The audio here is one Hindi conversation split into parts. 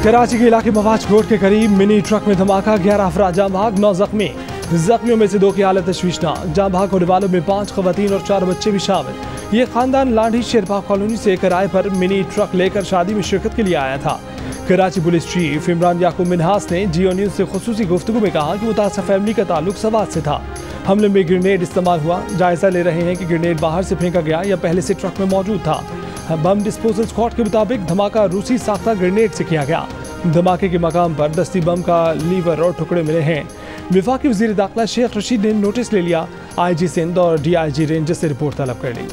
कराची के इलाके मवाज कोट के करीब मिनी ट्रक में धमाका, 11 अफराद जाम भाग, 9 जख्मी। जख्मियों में से 2 की हालत तशवीशनाक। जाम भाग होने वालों में 5 खवातीन और 4 बच्चे भी शामिल। ये खानदान लाठी शेरपा कॉलोनी से किराए पर मिनी ट्रक लेकर शादी में शिरकत के लिए आया था। कराची पुलिस चीफ इमरान याकूब मिन्हास ने जियो न्यूज से खुसूसी गुफ्तगू में कहा कि मुतासर फैमिली का ताल्लुक सवात से था। हमले में ग्रेनेड इस्तेमाल हुआ। जायजा ले रहे हैं कि ग्रेनेड बाहर से फेंका गया या पहले से ट्रक में मौजूद था। बम डिस्पोजल स्क्वाड के मुताबिक धमाका रूसी साख्ता ग्रेनेड से किया गया। धमाके के मकाम पर दस्ती बम का लीवर और टुकड़े मिले हैं। वफाकी वज़ीर दाखिला शेख रशीद ने नोटिस ले लिया। IG सिंध और DIG रेंजर से रिपोर्ट तलब कर ली।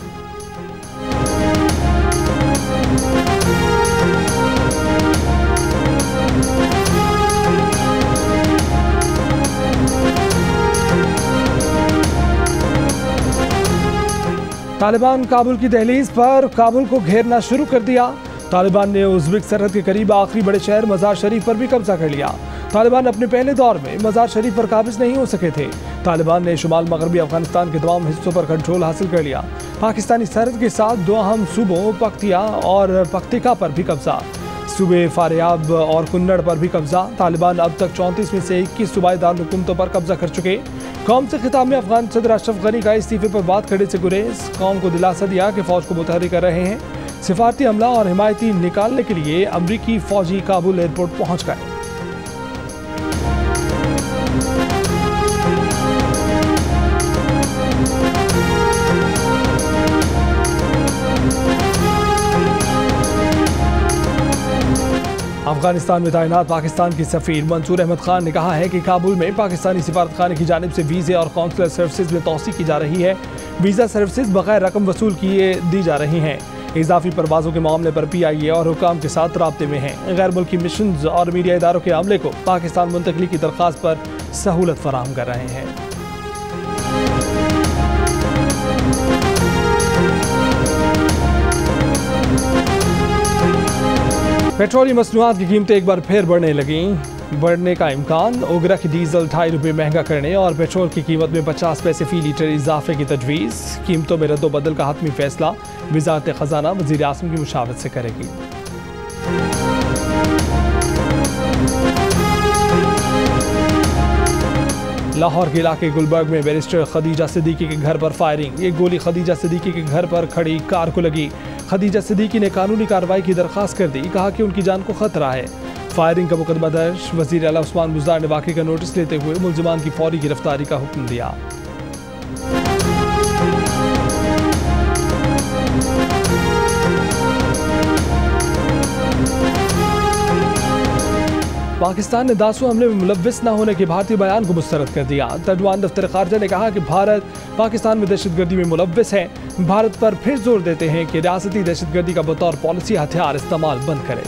तालिबान काबुल की दहलीज पर काबुल को घेरना शुरू कर दिया। तालिबान ने उज़्बेक सरहद के करीब आखिरी बड़े शहर मज़ार शरीफ पर भी कब्जा कर लिया। तालिबान अपने पहले दौर में मज़ार शरीफ पर काबिज नहीं हो सके थे। तालिबान ने शुमाल मगरबी अफगानिस्तान के तमाम हिस्सों पर कंट्रोल हासिल कर लिया। पाकिस्तानी सरहद के साथ 2 अहम सूबों पख्तिया और पख्तिका पर भी कब्जा। सूबे फारियाब और कुन्नड़ पर भी कब्जा। तालिबान अब तक 34 में से 21 सूबाई दारकूमतों पर कब्जा कर चुके। कौम से खिताब में अफगान सदर अशरफ गनी का इस्तीफे पर बात करने से गुरेज। कौम को दिलासा दिया कि फौज को मुतहर्रिक कर रहे हैं। सिफारती हमला और हिमायती निकालने के लिए अमरीकी फौजी काबुल एयरपोर्ट पहुंच गए। अफगानिस्तान में तैनात पाकिस्तान की सफीर मंसूर अहमद खान ने कहा है कि काबुल में पाकिस्तानी सिफारतखाने की जानिब से वीज़े और कौंसलर सर्विसेज में तोसी की जा रही है। वीज़ा सर्विसेज बगैर रकम वसूल किए दी जा रही हैं। इजाफी परवाज़ों के मामले पर PIA और हुकाम के साथ राब्ते में हैं। गैर मुल्की मिशन और मीडिया इदारों के अमले को पाकिस्तान मुंतकली की दरख्वास्त पर सहूलत फराहम कर रहे हैं। पेट्रोलियम मसनूआत की कीमतें एक बार फिर बढ़ने का इम्कान। ओगरा की डीजल 2.5 रुपये महंगा करने और पेट्रोल की कीमत में 50 पैसे फी लीटर इजाफे की तजवीज़। कीमतों में रद्दोबदल का हतमी फैसला वज़ारत ख़ज़ाना वज़ीर आज़म की मुशावरत से करेगी। लाहौर के इलाके गुलबर्ग में बैरिस्टर खदीजा सिद्दीकी के घर पर फायरिंग। ये गोली खदीजा सिद्दीकी के घर पर खड़ी कार को लगी। खदीजा सिद्दीकी ने कानूनी कार्रवाई की दरख्वास्त कर दी। कहा कि उनकी जान को खतरा है। फायरिंग का मुकदमा दर्ज। वज़ीर आला उस्मान बुज़दार ने वाक़े का नोटिस लेते हुए मुल्ज़िमान की फौरी गिरफ्तारी का हुक्म दिया। पाकिस्तान ने दासू हमले में मुलव्विस न होने के भारतीय बयान को मुस्तरद कर दिया। तर्जुमान दफ्तर खारजा ने कहा कि भारत पाकिस्तान में दहशतगर्दी में मुलव्विस है। भारत पर फिर जोर देते हैं कि रियासती दहशतगर्दी का बतौर पॉलिसी हथियार इस्तेमाल बंद करे।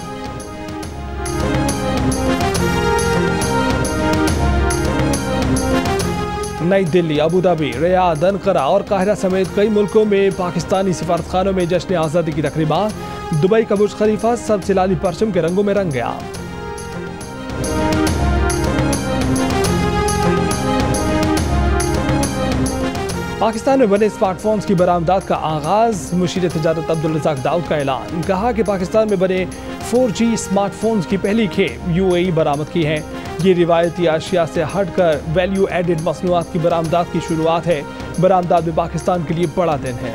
नई Delhi, Abu Dhabi, Riyadh, Ankara और काहिरा समेत कई मुल्कों में पाकिस्तानी सिफारतखानों में जश्न आज़ादी की तकरीबात। दुबई का बुर्ज खलीफा सबसे लाली परचम के रंगों में रंग गया। पाकिस्तान में बने स्मार्टफोन्स की बरामदात का आगाज। मुशीर तिजारत अब्दुल रज़ाक दाऊद का ऐलान। कहा कि पाकिस्तान में बने 4G स्मार्टफोन्स की पहली खेप UAE बरामद की है। ये रिवायती अशिया से हटकर वैल्यू एडेड मसनूआत की बरामदात की शुरुआत है। बरामदात में पाकिस्तान के लिए बड़ा दिन है।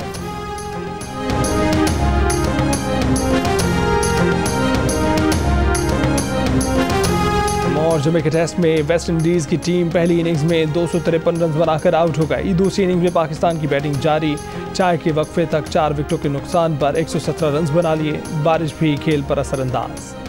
और जुमे के टेस्ट में वेस्ट इंडीज की टीम पहली इनिंग्स में 253 रन बनाकर आउट हो गई। दूसरी इनिंग्स में पाकिस्तान की बैटिंग जारी। चाय के वक्फे तक 4 विकेटों के नुकसान पर 117 रन बना लिए। बारिश भी खेल पर असरअंदाज।